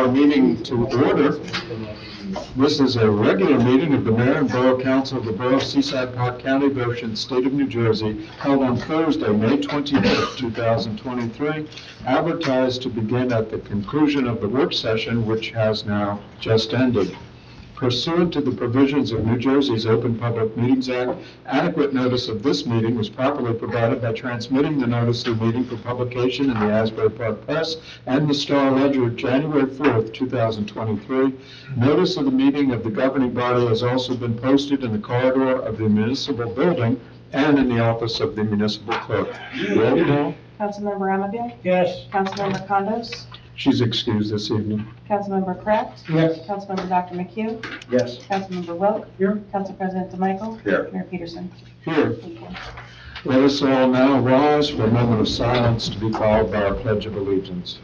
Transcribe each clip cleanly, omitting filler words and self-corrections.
our meeting to order. This is a regular meeting of the Mayor and Borough Council of the Borough of Seaside, Park County, Ocean, State of New Jersey, held on Thursday, May 25th, 2023, advertised to begin at the conclusion of the work session, which has now just ended. Pursuant to the provisions of New Jersey's Open Public Meetings Act, adequate notice of this meeting was properly provided by transmitting the notice of the meeting for publication in the Asbury Park Press and the Star Ledger January 4th, 2023. Notice of the meeting of the governing body has also been posted in the corridor of the municipal building and in the office of the municipal clerk. Roll call. Councilmember Amabil? Yes. Councilmember Condos? She's excused this evening. Councilmember Kraft? Yes. Councilmember Dr. McHugh? Yes. Councilmember Welk? Here. Council President DeMichael? Here. Mayor Peterson? Here. Thank you. Let us all now rise for a moment of silence to be followed by our Pledge of Allegiance.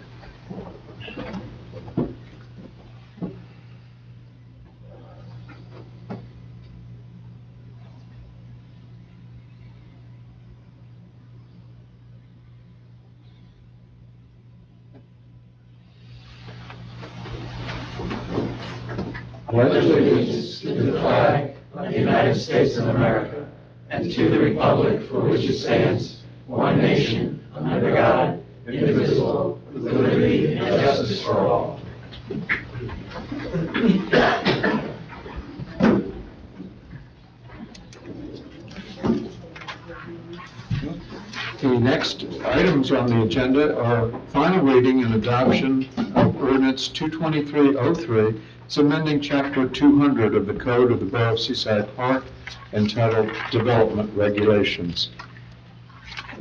Pledge allegiance to the flag of the United States of America and to the republic for which it stands, one nation, under God, indivisible, with liberty and justice for all. The next items on the agenda are final reading and adoption of Ordinance 22303. It's amending Chapter 200 of the Code of the Borough of Seaside Park entitled Development Regulations.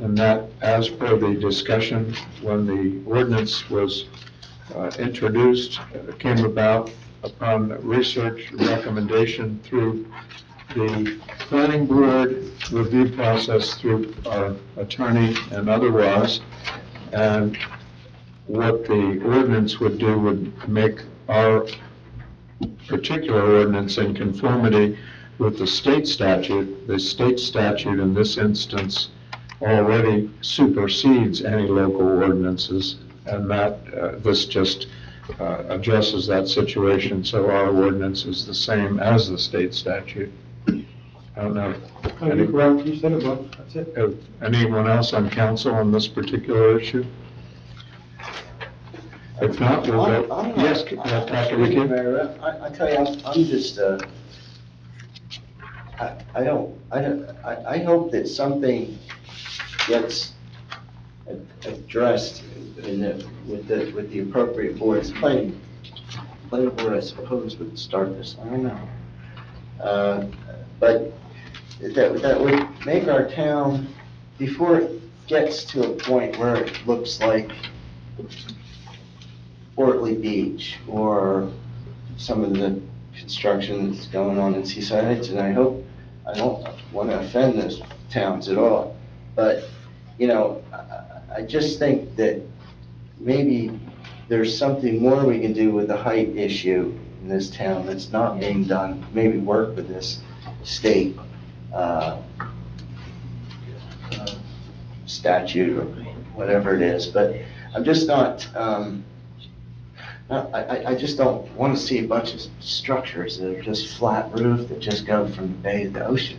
And that, as per the discussion when the ordinance was introduced, came about upon research and recommendation through the planning board review process through our attorney and otherwise. And what the ordinance would do would make our particular ordinance in conformity with the state statute. The state statute in this instance already supersedes any local ordinances, and that this just addresses that situation, so our ordinance is the same as the state statute. I don't know. You said it well. That's it. Anyone else on council on this particular issue? If not, we'll go. Yes, Dr. McKee. I tell you, I'm just, I hope that something gets addressed with the appropriate boards. Planning board, I suppose, would start this. I don't know. But that would make our town, before it gets to a point where it looks like Portly Beach or some of the construction that's going on in Seaside Heights, and I don't want to offend those towns at all, but, you know, I just think that maybe there's something more we can do with the height issue in this town that's not being done. Maybe work with this state statute or whatever it is, but I'm just not, I just don't want to see a bunch of structures that are just flat roof that just go from the bay to the ocean.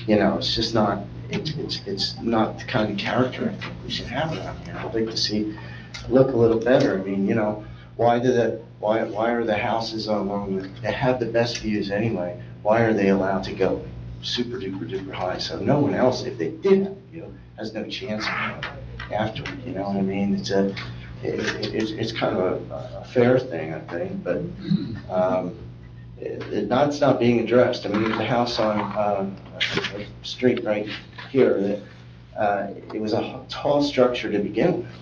You know, it's just not, it's not the kind of character I think we should have around here. I'd like to see it look a little better. I mean, you know, why are the houses along they have the best views anyway? Why are they allowed to go super duper high? So no one else, if they did, you know, has no chance of afterward. You know what I mean? It's kind of a fair thing, I think, but it's not being addressed. I mean, there's a house on a street right here that it was a tall structure to begin with,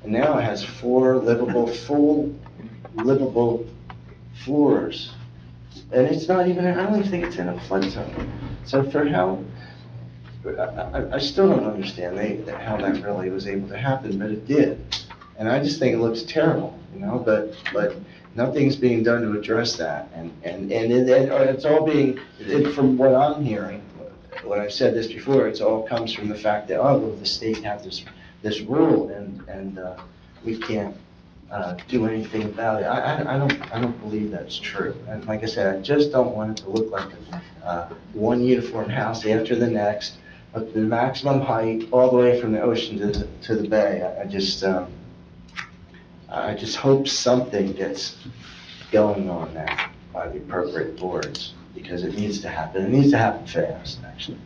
and now it has full livable floors, and it's not even, I don't even think it's in a flood zone. So for how, I still don't understand how that really was able to happen, but it did. And I just think it looks terrible, you know, but nothing's being done to address that. And it's all being, from what I'm hearing, when I've said this before, it all comes from the fact that, oh, well, the state have this rule and we can't do anything about it. I don't believe that's true. And like I said, I just don't want it to look like one uniform house after the next, but the maximum height all the way from the ocean to the bay. I just hope something gets going on that by the appropriate boards, because it needs to happen. It needs to happen fast, actually,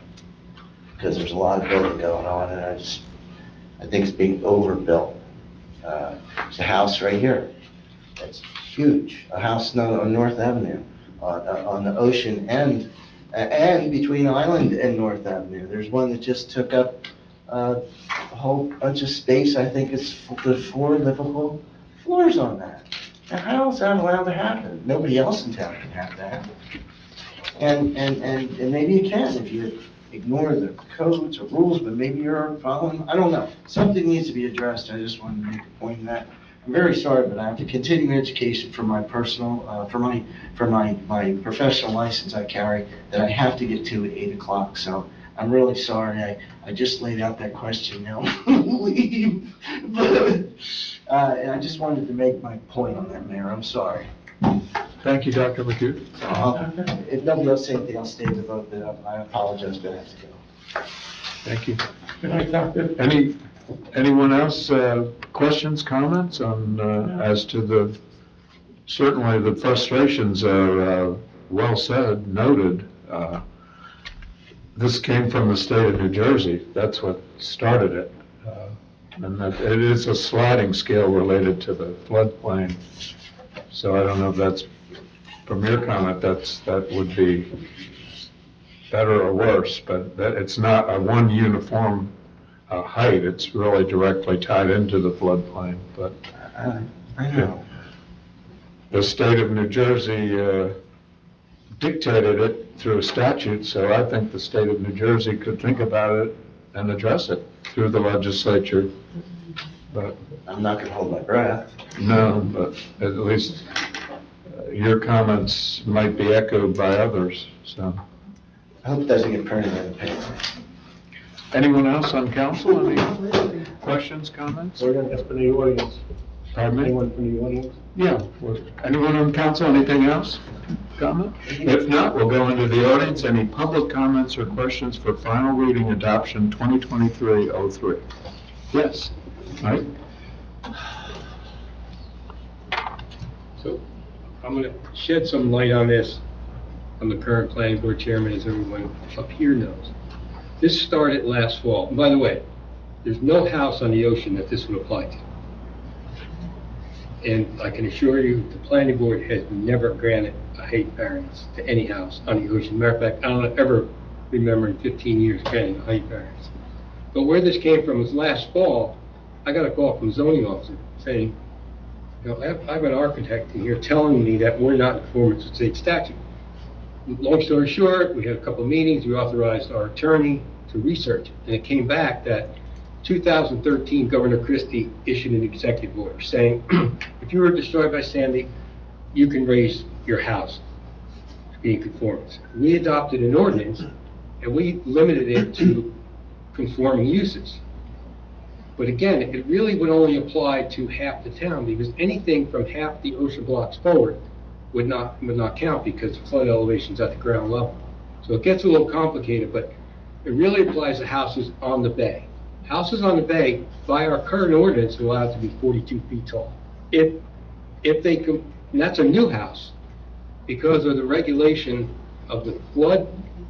because there's a lot of building going on, and I think it's being overbuilt. There's a house right here. It's huge. A house on North Avenue, on the ocean and between Island and North Avenue. There's one that just took up a whole bunch of space. I think it's the 4 livable floors on that. Now, how is that allowed to happen? Nobody else in town can have that. And maybe you can if you ignore the codes or rules, but maybe you're following, I don't know. Something needs to be addressed. I just wanted to make a point in that. I'm very sorry, but I have to continue education for my personal, for my professional license I carry that I have to get to at 8 o'clock. So I'm really sorry. I just laid out that question now. Leave. But, and I just wanted to make my point on that, Mayor. I'm sorry. Thank you, Dr. McHugh. If nobody else says anything, I'll stay the vote, but I apologize, but I have to go. Thank you. Good night, Doctor. Anyone else, questions, comments on, as to certainly the frustrations are, well said, noted. This came from the state of New Jersey. That's what started it. And that it is a sliding scale related to the floodplain. So I don't know if that's, from your comment, that would be better or worse, but that it's not a one uniform height. It's really directly tied into the floodplain. But I know. the state of New Jersey dictated it through a statute, so I think the state of New Jersey could think about it and address it through the legislature. But I'm not gonna hold my breath. no, but at least your comments might be echoed by others, so. I hope it doesn't get printed in the paper. Anyone else on council? Any questions, comments? We're gonna ask for the audience. Pardon me? Anyone from the audience? Yeah. Anyone on council, anything else? Comment? If not, we'll go into the audience. Any public comments or questions for final reading adoption 2023-03? Yes. Mike? So I'm going to shed some light on this. I'm the current planning board chairman, as everyone up here knows. This started last fall. And by the way, there's no house on the ocean that this would apply to. And I can assure you, the planning board has never granted a height variance to any house on the ocean. Matter of fact, I don't ever remember in 15 years granting a height variance. But where this came from was last fall, I got a call from the zoning officer saying, you know, I have an architect in here telling me that we're not in conformance with state statute. Long story short, we had a couple of meetings, we authorized our attorney to research it, and it came back that 2013 Governor Christie issued an executive order saying, if you were destroyed by Sandy, you can raise your house to be in conformance. We adopted an ordinance and we limited it to conforming uses. But again, it really would only apply to half the town, because anything from half the ocean blocks forward would not count, because the flood elevation's at the ground level. So it gets a little complicated, but it really applies to houses on the bay. Houses on the bay, by our current ordinance, are allowed to be 42 feet tall. If they can, and that's a new house, because of the regulation of the flood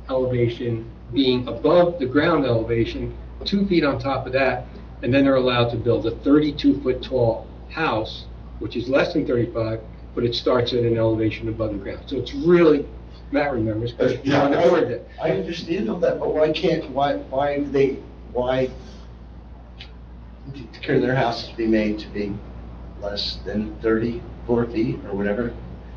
elevation being above the ground elevation, 2 feet on top of that, and then they're allowed to build a 32-foot tall house, which is less than 35, but it starts at an elevation above the ground. So it's really, Matt remembers, because Yeah, on the board that. I understand all that, but why can their houses be made to be less than 34 feet or whatever?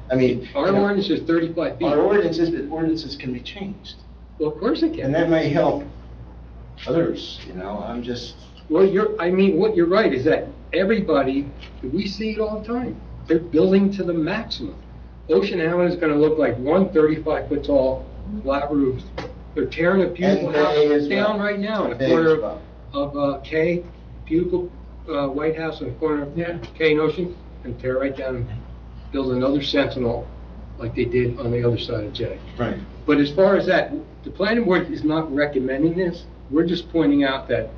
I mean, Our ordinance is 35 feet. our ordinances can be changed, Well, of course it and can. that may help others, you know, I'm just, Well, what you're right is that everybody, we see it all the time. They're building to the maximum. Ocean Island is gonna look like one 35-foot tall flat roof. They're tearing a beautiful And Bay house as down well. right now in a Bay corner as well. of K, beautiful White House on the corner of K and Ocean and tear right down and build another Sentinel like they did on the other side of J. Right. But as far as that, the planning board is not recommending this. We're just pointing out that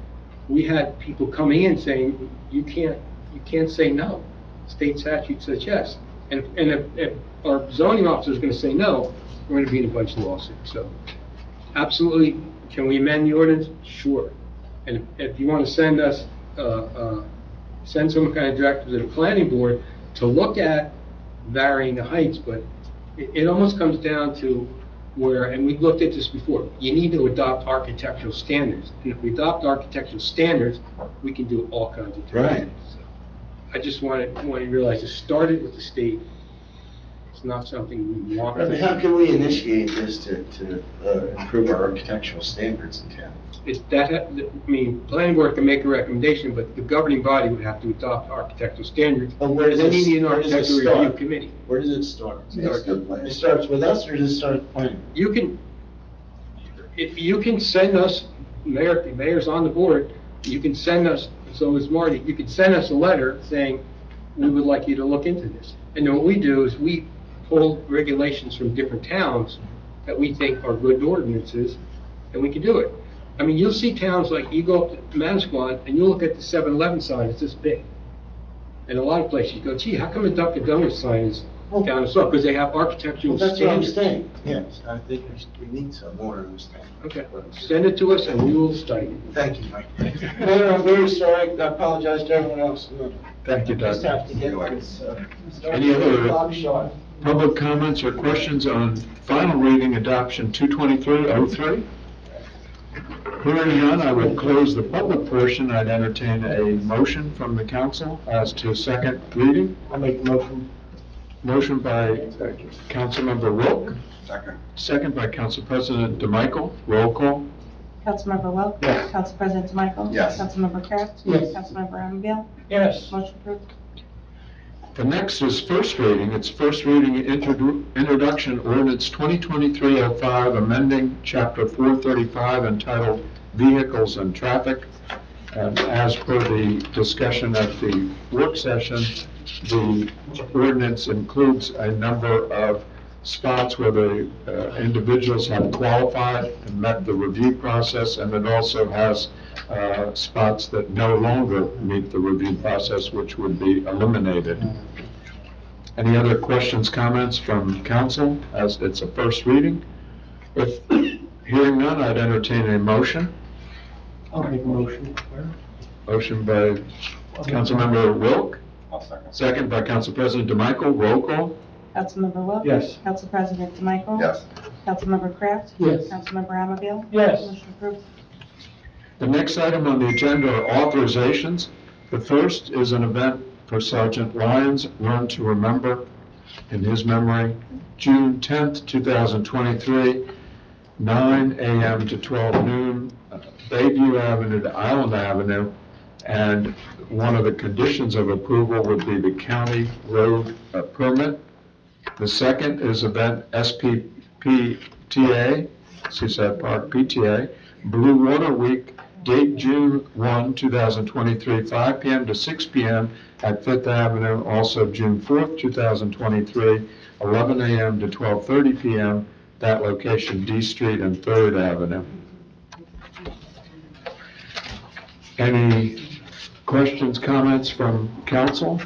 we had people coming in saying, you can't say no. State statute says yes. And if our zoning officer is going to say no, we're going to be in a bunch of lawsuits. So absolutely, can we amend the ordinance? Sure. And if you want to send us, send some kind of directive to the planning board to look at varying the heights, but it almost comes down to where, and we've looked at this before, you need to adopt architectural standards. And if we adopt architectural standards, we can do all kinds of things. Right. So I just want you to realize it started with the state. It's not something we want. I mean, how can we initiate this to improve our architectural standards in town? Planning board can make a recommendation, but the governing body would have to adopt architectural standards. But where does And then this- you need an where does this architectural review start? committee. Where does it start? It It starts with us, or does it start at the planning? You can, if you can send us, Mayor, the mayor's on the board, you can send us, so is Marty, you can send us a letter saying, we would like you to look into this. And then what we do is we pull regulations from different towns that we think are good ordinances, and we can do it. I mean, you'll see towns like, you go up to Manasquan, and you look at the 7-Eleven sign, it's this big. And a lot of places, you go, gee, how come a Dunkin' Donuts sign is down as well? Because they have architectural Well, that's what I'm standards. saying, yes, I think we need some more understanding. Okay, send it to us and we will study it. Thank you, Mike. Mayor, I'm very sorry, I apologize to everyone else. Thank you, Just Doug. have to get this, Any other- clock shot. Public comments or questions on final reading adoption 22303? Hearing none, I would close the public portion. I'd entertain a motion from the council as to second reading. I'll make the motion. Motion by Councilmember Wilk, Second. second by Council President DeMichael. Roll call. Councilmember Welch? Yes. Council President DeMichael? Yes. Councilmember Kraft? Yes. Councilmember Anfield? Yes. Motion approved. The next is first reading. It's first reading introduction ordinance 2023-05, amending Chapter 435 entitled Vehicles and Traffic. And as per the discussion at the work session, the ordinance includes a number of spots where the individuals have qualified and met the review process, and it also has spots that no longer meet the review process, which would be eliminated. Any other questions, comments from council as it's a first reading? If hearing none, I'd entertain a motion. I'll make a motion. Motion by Councilmember Wilk, I'll second. second by Council President DeMichael. Roll call. Councilmember Welch? Yes. Council President DeMichael? Yes. Councilmember Kraft? Yes. Councilmember Anfield? Yes. Motion approved. The next item on the agenda are authorizations. The first is an event for Sergeant Lyons, Learn to Remember, in his memory, June 10th, 2023, 9 a.m. to 12 noon, Bayview Avenue to Island Avenue, and one of the conditions of approval would be the county road permit. The second is event SPPTA, Seaside Park PTA, Blue Water Week, date June 1, 2023, 5 p.m. to 6 p.m. at Fifth Avenue, also June 4th, 2023, 11 a.m. to 12:30 p.m., that location, D Street and 3rd Avenue. Any questions, comments from council?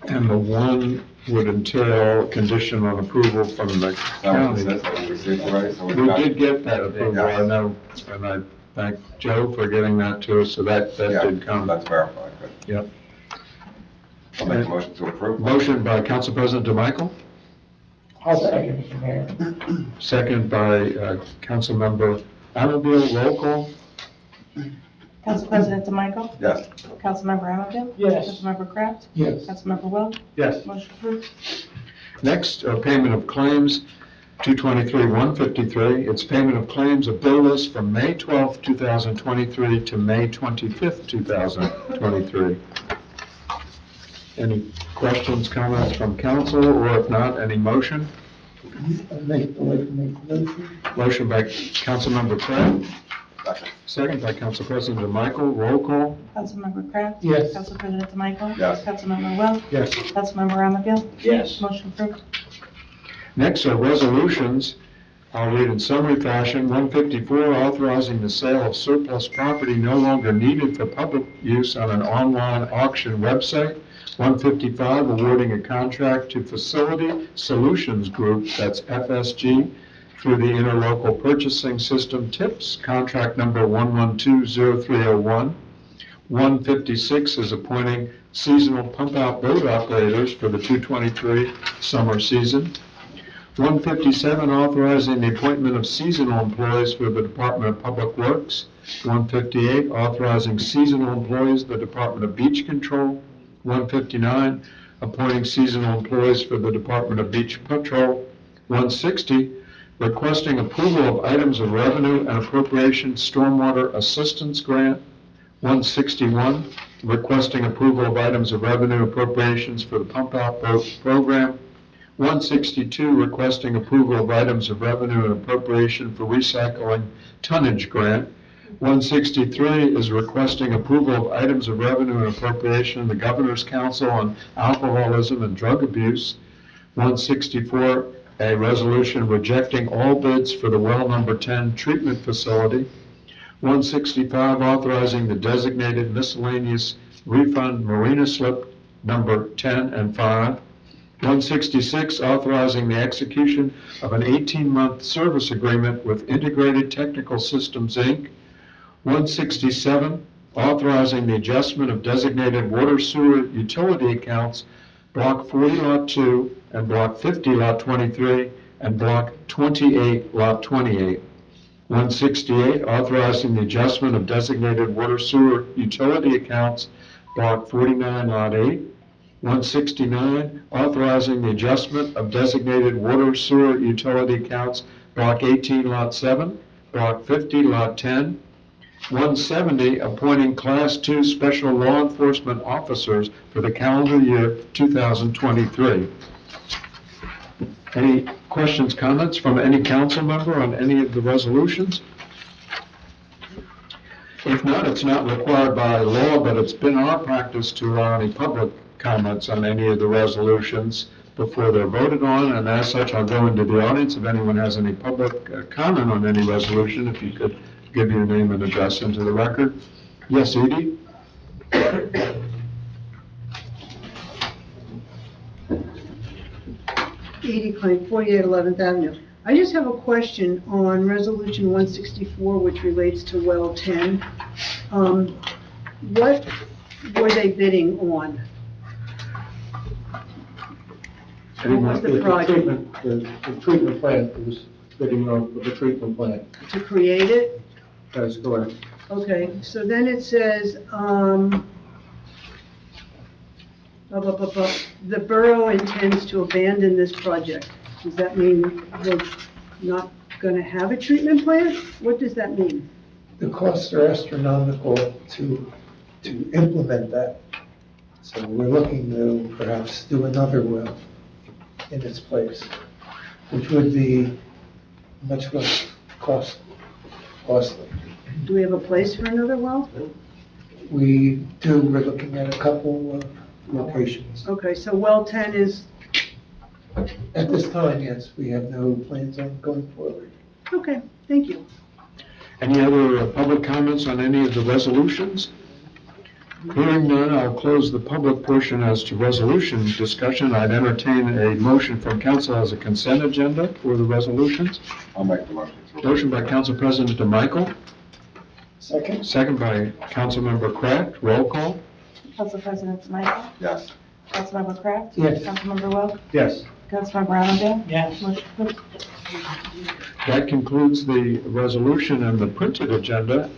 And the one would entail condition on approval from the county. We did get that approval, I know, and I thank Joe for getting that to us, so that did come. That's verified, good. Yep. I'll make a motion to approve. Motion by Council President DeMichael, I'll second, Mr. Mayor. second by Councilmember Anfield. Roll call. Council President DeMichael? Yes. Councilmember Anfield? Yes. Councilmember Kraft? Yes. Councilmember Welch? Yes. Motion approved. Next, payment of claims, 223-153. It's payment of claims of bill list from May 12th, 2023 to May 25th, 2023. Any questions, comments from council, or if not, any motion? I'll make the motion. Motion by Councilmember Kraft, Second. Second by Council President DeMichael. Roll call. Councilmember Kraft. Yes. Council President DeMichael. Yes. Councilmember Wells. Yes. Councilmember Ramaville. Yes. Motion approved. Next are resolutions. I'll read in summary fashion. 154, authorizing the sale of surplus property no longer needed for public use on an online auction website. 155, awarding a contract to Facility Solutions Group, that's FSG, through the Interlocal Purchasing System TIPS, contract number 1120301. 156 is appointing seasonal pump-out boat operators for the 2023 summer season. 157, authorizing the appointment of seasonal employees for the Department of Public Works. 158, authorizing seasonal employees for the Department of Beach Control. 159, appointing seasonal employees for the Department of Beach Patrol. 160, requesting approval of items of revenue and appropriation stormwater assistance grant. 161, requesting approval of items of revenue appropriations for the pump-out boat program. 162, requesting approval of items of revenue and appropriation for recycling tonnage grant. 163 is requesting approval of items of revenue and appropriation of the Governor's Council on Alcoholism and Drug Abuse. 164, a resolution rejecting all bids for the well number 10 treatment facility. 165, authorizing the designated miscellaneous refund marina slip number 10 and 5. 166, authorizing the execution of an 18-month service agreement with Integrated Technical Systems, Inc. 167, authorizing the adjustment of designated water sewer utility accounts, Block 40, Lot 2, and Block 50, Lot 23, and Block 28, Lot 28. 168, authorizing the adjustment of designated water sewer utility accounts, Block 49, Lot 8. 169, authorizing the adjustment of designated water sewer utility accounts, Block 18, Lot 7, Block 50, Lot 10. 170, appointing Class 2 special law enforcement officers for the calendar year 2023. Any questions, comments from any council member on any of the resolutions? If not, it's not required by law, but it's been our practice to allow any public comments on any of the resolutions before they're voted on, and as such, I'll go into the audience. If anyone has any public comment on any resolution, if you could give your name and address into the record. Yes, Edie? Edie Klein, 48 11th Avenue. I just have a question on Resolution 164, which relates to Well 10. What were they bidding on? What was the project? The treatment plant was bidding on for the treatment plant. To create it? That is correct. Okay, so then it says, blah, blah, blah, blah. The borough intends to abandon this project. Does that mean they're not going to have a treatment plant? What does that mean? The costs are astronomical to implement that. So we're looking to perhaps do another well in its place, which would be much less costly. Do we have a place for another well? We do, we're looking at a couple of locations. Okay, so Well 10 is, At this time, yes, we have no plans on going forward. okay, thank you. Any other public comments on any of the resolutions? Hearing none, I'll close the public portion as to resolution discussion. I'd entertain a motion from council as a consent agenda for the resolutions. I'll make the motion. Motion by Council President DeMichael, Second? second by Councilmember Kraft. Roll call. Council President DeMichael. Yes. Councilmember Kraft. Yes. Councilmember Wells. Yes. Councilmember Ramaville. Yes. Motion approved. That concludes the resolution and the printed agenda.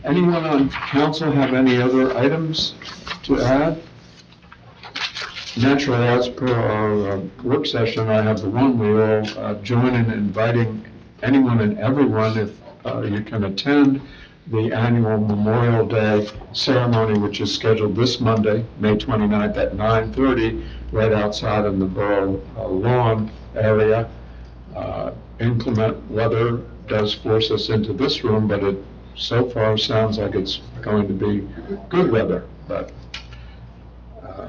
Anyone on council have any other items to add? Naturally, as per our work session, I have the one. We all join in inviting anyone and everyone, if you can attend, the annual Memorial Day ceremony, which is scheduled this Monday, May 29th at 9:30, right outside in the borough lawn area. Inclement weather does force us into this room, but it so far sounds like it's going to be good weather, but,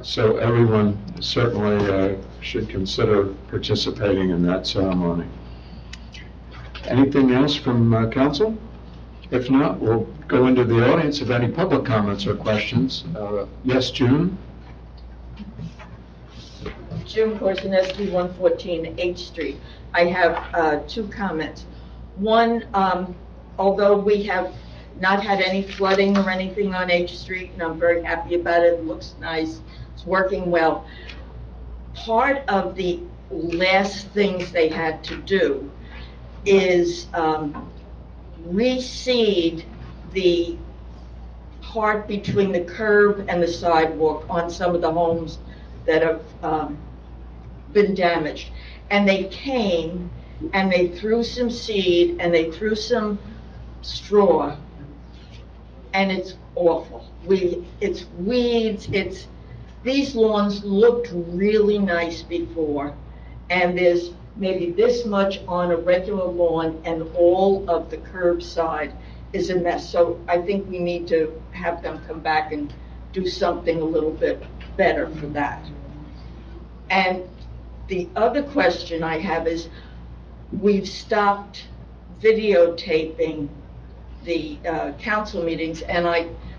so everyone certainly should consider participating in that ceremony. Anything else from council? If not, we'll go into the audience if any public comments or questions. Yes, June? June Korzinski, 114 H Street. I have two comments. One, although we have not had any flooding or anything on H Street, and I'm very happy about it, it looks nice, it's working well. Part of the last things they had to do is reseed the part between the curb and the sidewalk on some of the homes that have been damaged. And they came and they threw some seed and they threw some straw, and it's awful. It's weeds, these lawns looked really nice before, and there's maybe this much on a regular lawn, and all of the curbside is a mess. So I think we need to have them come back and do something a little bit better for that. And the other question I have is, we've stopped videotaping the council meetings, and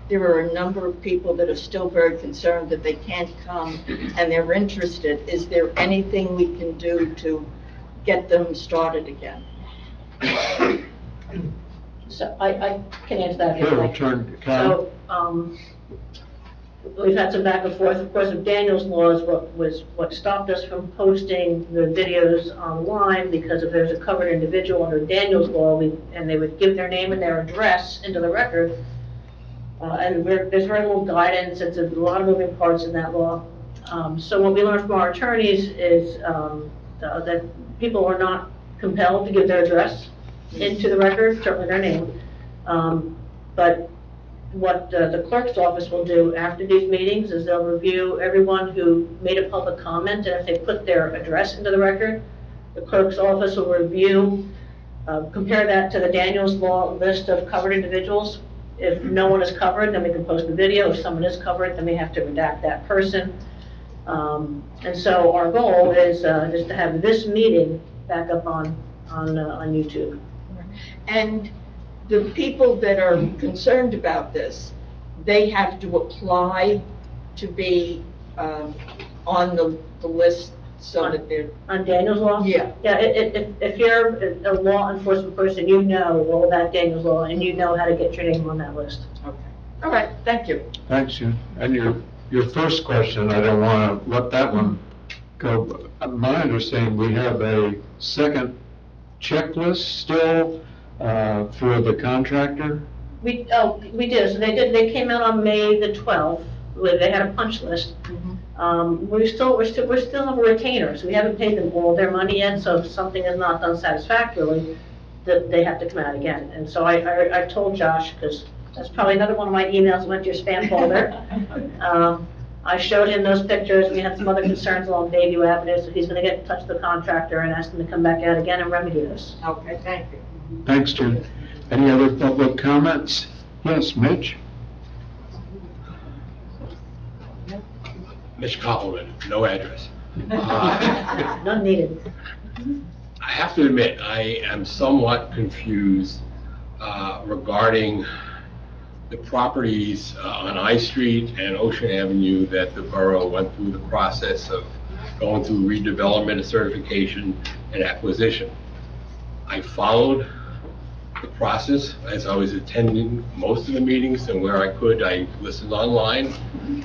there are a number of people that are still very concerned that they can't come and they're interested. Is there anything we can do to get them started again? So I can answer that. Sure, we'll turn to Karen. So, we've had some back and forth. Of course, of Daniel's law was what stopped us from posting the videos online, because if there's a covered individual under Daniel's law, and they would give their name and their address into the record, and there's very little guidance. It's a lot of moving parts in that law. So what we learned from our attorneys is that people are not compelled to give their address into the record, certainly their name. But what the clerk's office will do after these meetings is they'll review everyone who made a public comment, and if they put their address into the record, the clerk's office will review, compare that to the Daniels Law list of covered individuals. If no one is covered, then we can post the video. If someone is covered, then we have to redact that person. And so our goal is to have this meeting back up on YouTube. And the people that are concerned about this, they have to apply to be on the list so that they're... On Daniel's Law? Yeah. Yeah, if you're a law enforcement person, you know all about Daniel's Law, and you know how to get your name on that list. Okay. All right, thank you. Thanks, June. And your first question, I don't want to let that one go. My understanding, we have a second checklist still for the contractor? We did. So they came out on May the 12th. Where they had a punch list. We still have a retainer, so we haven't paid them all their money yet. So if something is not done satisfactorily, that they have to come out again. And so I told Josh, because that's probably another one of my emails that went to your spam folder. I showed him those pictures. We had some other concerns along Bayview Avenue, so he's going to get in touch with the contractor and ask him to come back out again and remedy this. Okay, thank you. Thanks, June. Any other public comments? Yes, Mitch? Mitch Koppelman, no address. None needed. I have to admit, I am somewhat confused regarding the properties on I Street and Ocean Avenue that the borough went through the process of going through redevelopment and certification and acquisition. I followed the process as I was attending most of the meetings, and where I could, I listened online.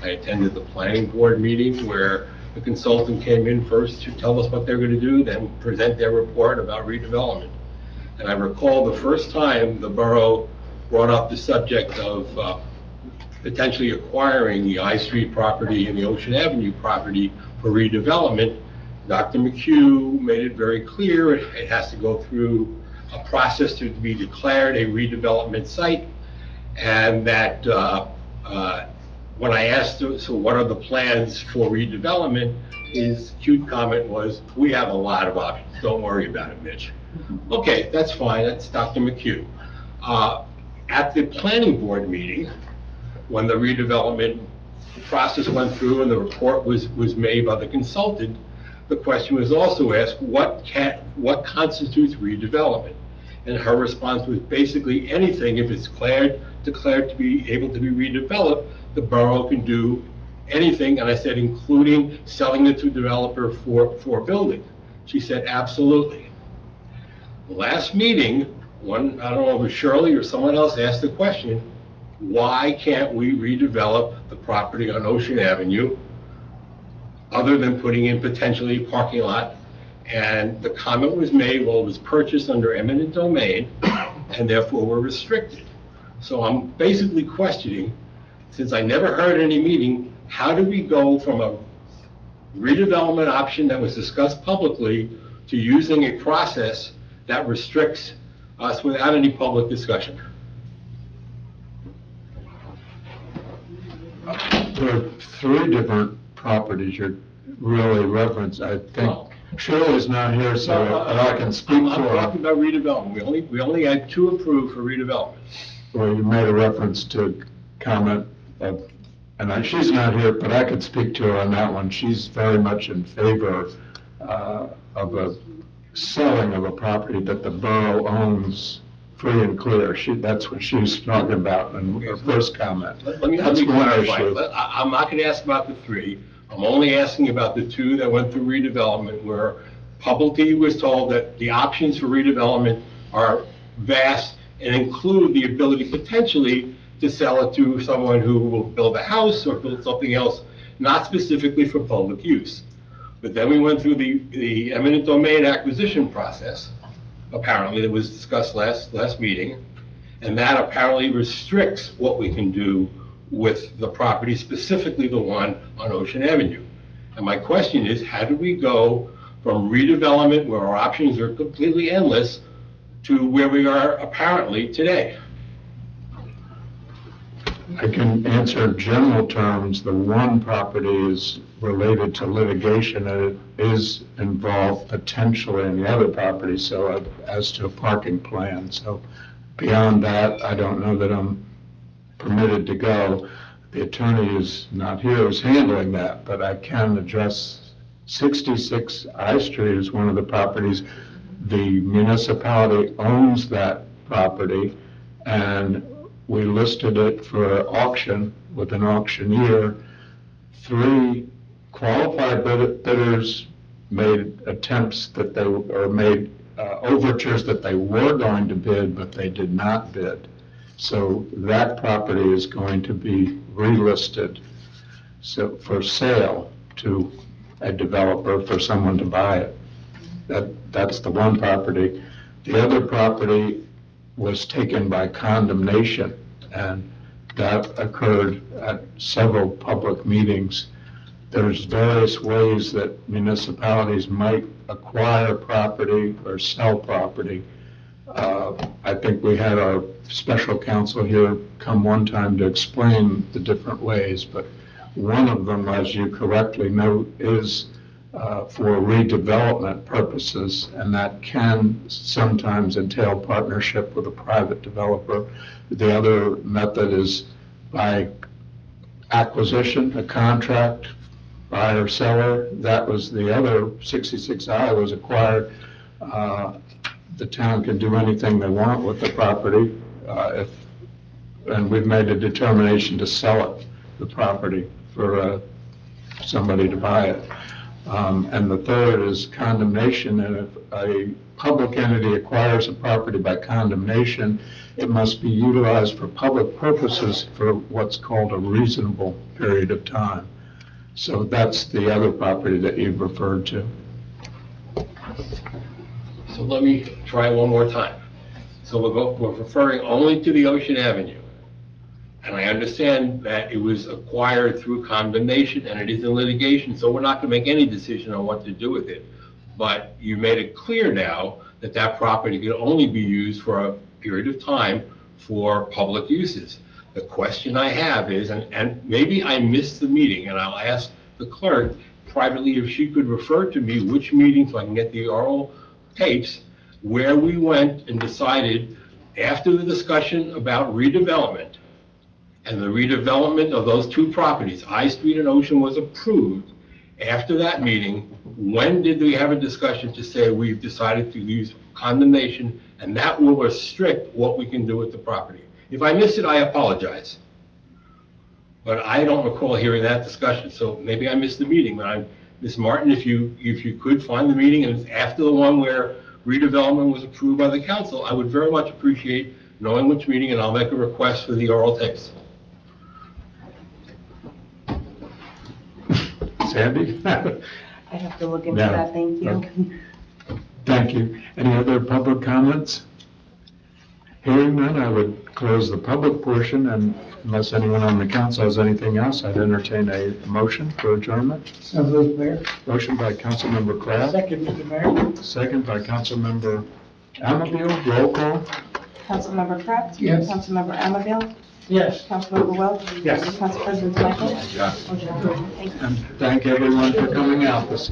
I attended the planning board meeting where the consultant came in first to tell us what they're going to do, then present their report about redevelopment. And I recall the first time the borough brought up the subject of potentially acquiring the I Street property and the Ocean Avenue property for redevelopment, Dr. McHugh made it very clear it has to go through a process to be declared a redevelopment site, and that when I asked him, so what are the plans for redevelopment, his cute comment was, we have a lot of options, don't worry about it, Mitch. Okay, that's fine, that's Dr. McHugh. At the planning board meeting, when the redevelopment process went through and the report was made by the consultant, the question was also asked, what constitutes redevelopment? And her response was basically anything, if it's declared to be able to be redeveloped, the borough can do anything, and I said including selling it to a developer for building. She said absolutely. Last meeting, I don't know if it was Shirley or someone else asked the question, why can't we redevelop the property on Ocean Avenue other than putting in potentially a parking lot? And the comment was made, well, it was purchased under eminent domain and therefore we're restricted. So I'm basically questioning, since I never heard any meeting, how do we go from a redevelopment option that was discussed publicly to using a process that restricts us without any public discussion? There are three different properties you're really referenced, I think. Shirley's not here, so I can speak for I'm her. talking about redevelopment. We only had 2 approved for redevelopment. Well, you made a reference to comment, she's not here, but I could speak to her on that one. She's very much in favor of a selling of a property that the borough owns free and clear. That's what she's talking about in her first comment. Let me That's one clarify. issue. I'm not going to ask about the 3. I'm only asking about the 2 that went through redevelopment where publicly was told that the options for redevelopment are vast and include the ability potentially to sell it to someone who will build a house or build something else, not specifically for public use. But then we went through the eminent domain acquisition process, apparently, that was discussed last meeting, and that apparently restricts what we can do with the property, specifically the one on Ocean Avenue. And my question is, how do we go from redevelopment, where our options are completely endless, to where we are apparently today? I can answer in general terms. The one property is related to litigation, and it is involved potentially in the other property, so as to a parking plan. So beyond that, I don't know that I'm permitted to go. The attorney is not here who's handling that, but I can address 66 I Street is one of the properties. The municipality owns that property, and we listed it for auction with an auctioneer. 3 qualified bidders made attempts that made overtures that they were going to bid, but they did not bid. So that property is going to be relisted for sale to a developer for someone to buy it. That's the one property. The other property was taken by condemnation, and that occurred at several public meetings. There's various ways that municipalities might acquire property or sell property. I think we had our special counsel here come one time to explain the different ways, but one of them, as you correctly note, is for redevelopment purposes, and that can sometimes entail partnership with a private developer. The other method is by acquisition, a contract, buyer, seller. That was the other. 66I was acquired. The town can do anything they want with the property, and we've made a determination to sell it, the property, for somebody to buy it. And the third is condemnation, and if a public entity acquires a property by condemnation, it must be utilized for public purposes for what's called a reasonable period of time. So that's the other property that you've referred to. So let me try one more time. So we're referring only to the Ocean Avenue. And I understand that it was acquired through condemnation and it is in litigation, so we're not going to make any decision on what to do with it. But you made it clear now that that property can only be used for a period of time for public uses. The question I have is, and maybe I missed the meeting, and I'll ask the clerk privately if she could refer to me which meeting, so I can get the oral tapes, where we went and decided after the discussion about redevelopment, and the redevelopment of those two properties, I Street and Ocean, was approved, after that meeting, when did we have a discussion to say we've decided to use condemnation, and that will restrict what we can do with the property? If I missed it, I apologize. But I don't recall hearing that discussion, so maybe I missed the meeting. But Ms. Martin, if you could find the meeting, and it's after the one where redevelopment was approved by the council, I would very much appreciate knowing which meeting, and I'll make a request for the oral tapes. Sandy? I have to look into No. that, thank you. Okay. Thank you. Any other public comments? Hearing none, I would close the public portion, and unless anyone on the council has anything else, I'd entertain a motion for adjournment. So moved, Mayor. Motion by Councilmember Kraft, Second, Mr. Mayor. second by Councilmember Amabile. Roll call. Councilmember Kraft? Yes. Councilmember Amabile? Yes. Councilmember Welch? Yes. Council President Michael? Yes. Motion approved. Thank you. And thank everyone for coming out this